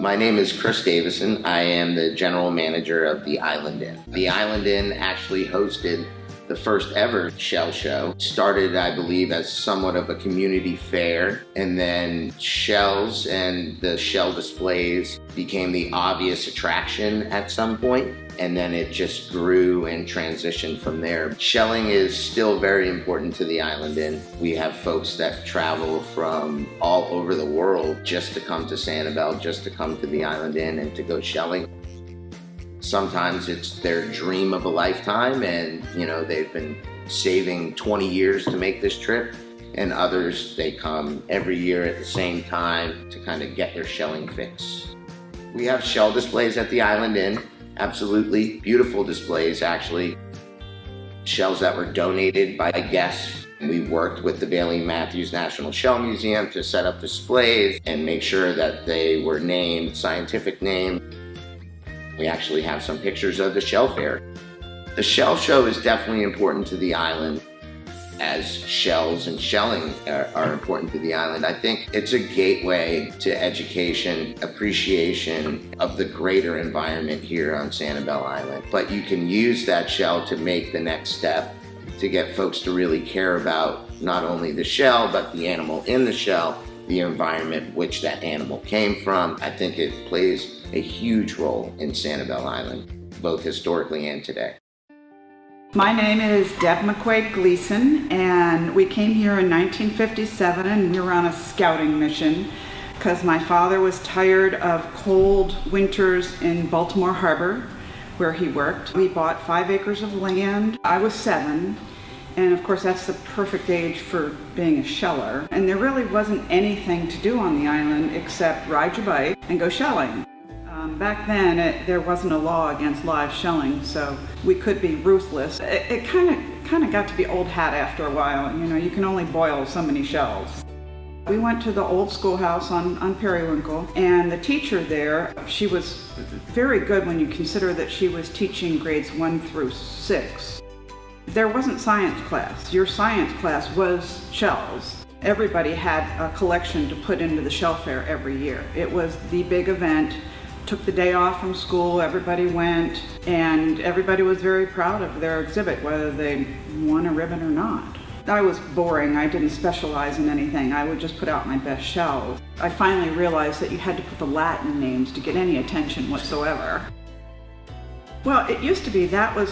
My name is Chris Davison. I am the general manager of the Island Inn. The Island Inn actually hosted the first ever Shell Show. Started, I believe, as somewhat of a community fair, and then shells and the shell displays became the obvious attraction at some point, and then it just grew and transitioned from there. Shelling is still very important to the Island Inn. We have folks that travel from all over the world just to come to Sanibel, just to come to the Island Inn and to go shelling. Sometimes it's their dream of a lifetime and, they've been saving 20 years to make this trip. And others, they come every year at the same time to kind of get their shelling fix. We have shell displays at the Island Inn. Absolutely beautiful displays, actually. Shells that were donated by guests. We worked with the Bailey Matthews National Shell Museum to set up displays and make sure that they were named, scientific name. We actually have some pictures of the shell fair. The shell show is definitely important to the island, as shells and shelling are important to the island. I think it's a gateway to education, appreciation of the greater environment here on Sanibel Island. But you can use that shell to make the next step to get folks to really care about not only the shell, but the animal in the shell, the environment which that animal came from. I think it plays a huge role in Sanibel Island, both historically and today. My name is Deb McQuaid Gleason, and we came here in 1957, and we were on a scouting mission because my father was tired of cold winters in Baltimore Harbor, where he worked. We bought 5 acres of land. I was 7. And of course, that's the perfect age for being a sheller. And there really wasn't anything to do on the island except ride your bike and go shelling. Back then, there wasn't a law against live shelling, so we could be ruthless. It kind of got to be old hat after a while. You can only boil so many shells. We went to the old schoolhouse on Periwinkle, and the teacher there, she was very good when you consider that she was teaching grades 1 through 6. There wasn't science class. Your science class was shells. Everybody had a collection to put into the shell fair every year. It was the big event. Took the day off from school, everybody went, and everybody was very proud of their exhibit, whether they won a ribbon or not. I was boring. I didn't specialize in anything. I would just put out my best shells. I finally realized that you had to put the Latin names to get any attention whatsoever. Well, it used to be that was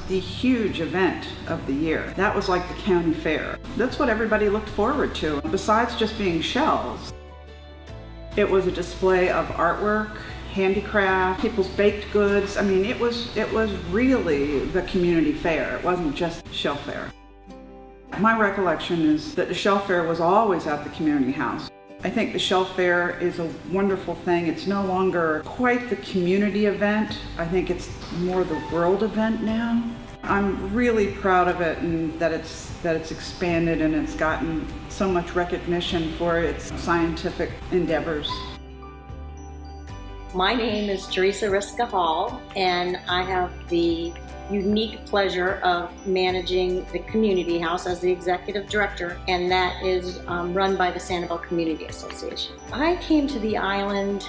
the huge event of the year. That was like the county fair. That's what everybody looked forward to. Besides just being shells, it was a display of artwork, handicraft, people's baked goods. I mean, it was really the community fair. It wasn't just shell fair. My recollection is that the shell fair was always at the community house. I think the shell fair is a wonderful thing. It's no longer quite the community event. I think it's more the world event now. I'm really proud of it, and that it's expanded and it's gotten so much recognition for its scientific endeavors. My name is Teresa Riska Hall, and I have the unique pleasure of managing the community house as the executive director, and that is run by the Sanibel Community Association. I came to the island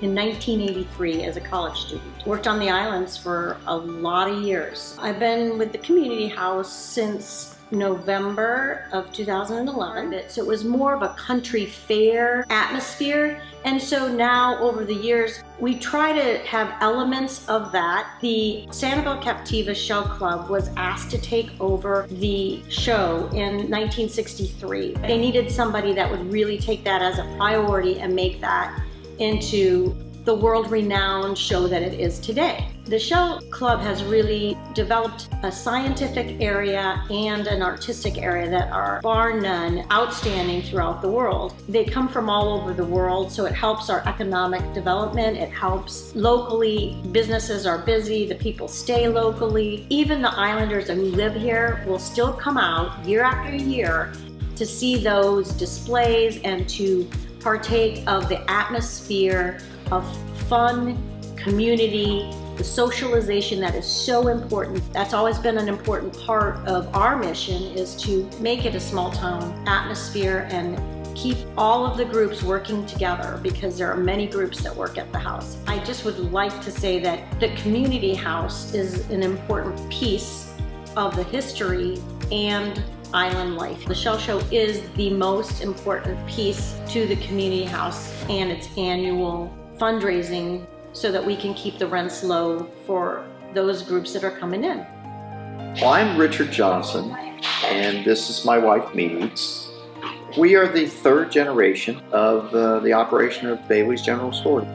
in 1983 as a college student. Worked on the islands for a lot of years. I've been with the community house since November of 2011. So it was more of a country fair atmosphere. And so now over the years, we try to have elements of that. The Sanibel Captiva Shell Club was asked to take over the show in 1963. They needed somebody that would really take that as a priority and make that into the world-renowned show that it is today. The Shell Club has really developed a scientific area and an artistic area that are bar none outstanding throughout the world. They come from all over the world, so it helps our economic development. It helps locally. Businesses are busy, the people stay locally. Even the islanders who live here will still come out year after year to see those displays and to partake of the atmosphere of fun, community, the socialization that is so important. That's always been an important part of our mission, is to make it a small town atmosphere and keep all of the groups working together, because there are many groups that work at the house. I just would like to say that the community house is an important piece of the history and island life. The Shell Show is the most important piece to the community house and its annual fundraising, so that we can keep the rents low for those groups that are coming in. Well, I'm Richard Johnson, and this is my wife, Mead. We are the third generation of the operation of Bailey's General Store.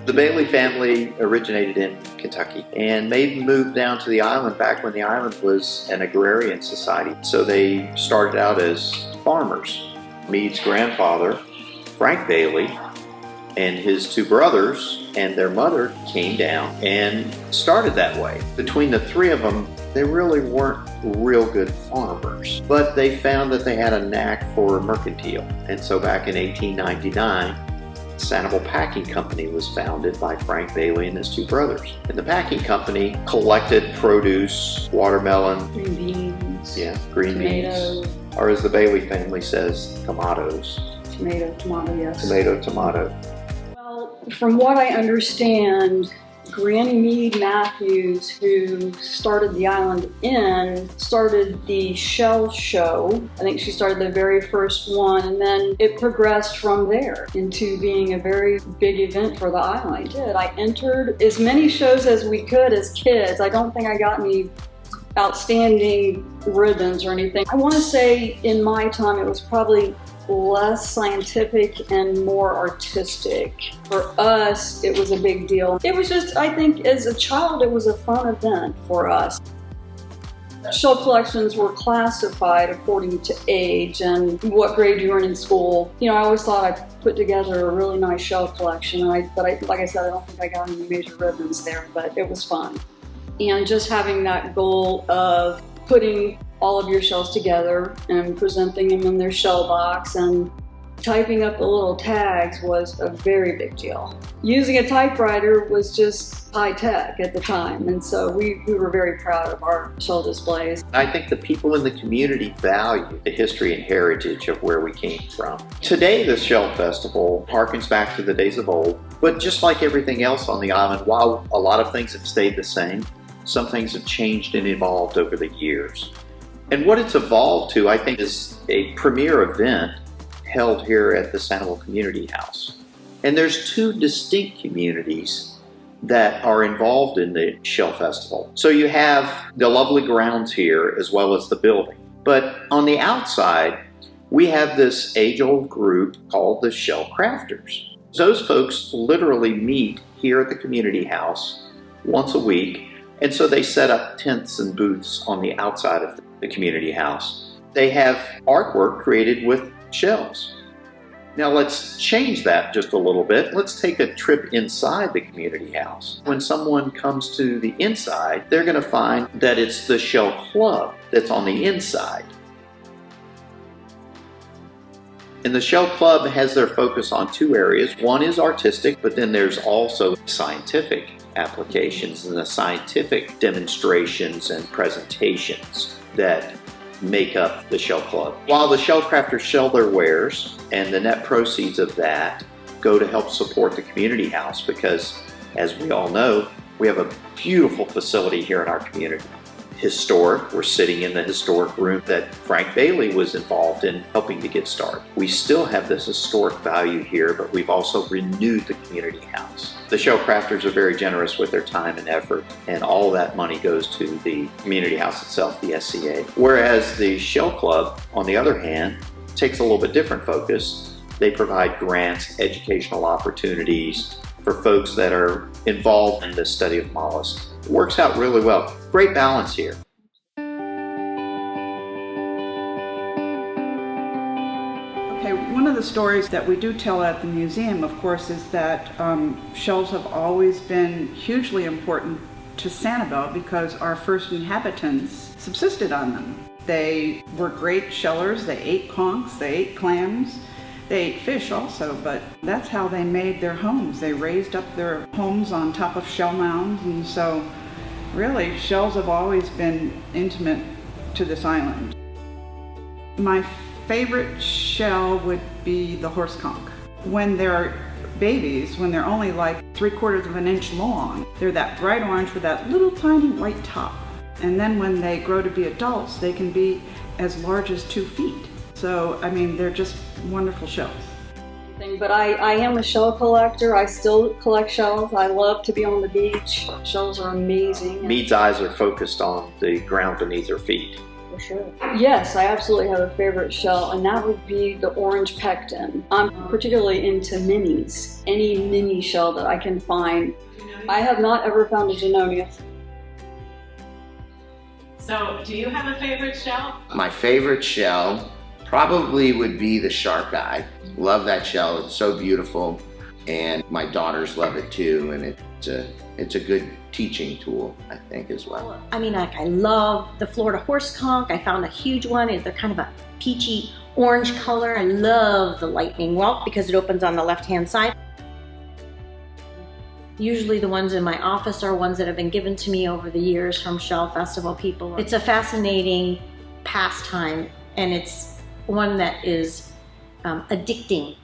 The Bailey family originated in Kentucky, and Mead moved down to the island back when the island was an agrarian society. So they started out as farmers. Mead's grandfather, Frank Bailey, and his two brothers and their mother came down and started that way. Between the three of them, they really weren't real good farmers, but they found that they had a knack for mercantile. And so back in 1899, Sanibel Packing Company was founded by Frank Bailey and his two brothers. And the packing company collected produce, watermelon, green beans, green tomatoes, beans, or as the Bailey family says, tomatoes. Tomato, yes. Tomato. Well, from what I understand, Granny Mead Matthews, who started the Island Inn, started the Shell Show. I think she started the very first one, and then it progressed from there into being a very big event for the island. I entered as many shows as we could as kids. I don't think I got any outstanding ribbons or anything. I want to say in my time it was probably less scientific and more artistic. For us, it was a big deal. It was just, I think, as a child, it was a fun event for us. Shell collections were classified according to age and what grade you were in school. You know, I always thought I put together a really nice shell collection, like I said, I don't think I got any major ribbons there, but it was fun. And just having that goal of putting all of your shells together and presenting them in their shell box and typing up the little tags was a very big deal. Using a typewriter was just high tech at the time, and so we were very proud of our shell displays. I think the people in the community value the history and heritage of where we came from. Today, the Shell Festival harkens back to the days of old, but just like everything else on the island, while a lot of things have stayed the same, some things have changed and evolved over the years. And what it's evolved to, I think, is a premier event held here at the Sanibel Community House. And there's two distinct communities that are involved in the Shell Festival. So you have the lovely grounds here as well as the building. But on the outside, we have this age-old group called the Shell Crafters. Those folks literally meet here at the community house once a week. And so they set up tents and booths on the outside of the community house. They have artwork created with shells. Now let's change that just a little bit. Let's take a trip inside the community house. When someone comes to the inside, they're going to find that it's the Shell Club that's on the inside. And the Shell Club has their focus on two areas. One is artistic, but then there's also scientific applications and the scientific demonstrations and presentations that make up the Shell Club. While the Shell Crafters sell their wares, and the net proceeds of that go to help support the community house, because as we all know, we have a beautiful facility here in our community. Historic, we're sitting in the historic room that Frank Bailey was involved in helping to get started. We still have this historic value here, but we've also renewed the community house. The Shell Crafters are very generous with their time and effort, and all that money goes to the community house itself, the SCA. Whereas the Shell Club, on the other hand, takes a little bit different focus. They provide grants, educational opportunities for folks that are involved in the study of mollusks. It works out really well. Great balance here. Okay, one of the stories that we do tell at the museum, of course, is that shells have always been hugely important to Sanibel because our first inhabitants subsisted on them. They were great shellers. They ate conchs, they ate clams, They ate fish also, but that's how they made their homes. They raised up their homes on top of shell mounds, and so really shells have always been intimate to this island. My favorite shell would be the horse conch. When they're babies, when they're only like 3/4 of an inch long, they're that bright orange with that little tiny white top. And then when they grow to be adults, they can be as large as 2 feet. So, I mean, they're just wonderful shells. But I am a shell collector. I still collect shells. I love to be on the beach. Shells are amazing. Mead's eyes are focused on the ground beneath her feet. For sure. Yes, I absolutely have a favorite shell, and that would be the orange pecten. I'm particularly into minis. Any mini shell that I can find. I have not ever found a Genonia. So, do you have a favorite shell? My favorite shell probably would be the shark eye. Love that shell, it's so beautiful, and my daughters love it too, and it's a good teaching tool, I think, as well. I mean, like, I love the Florida horse conch. I found a huge one. They're kind of a peachy orange color. I love the lightning whelp because it opens on the left-hand side. Usually the ones in my office are ones that have been given to me over the years from Shell Festival people. It's a fascinating pastime, and it's one that is addicting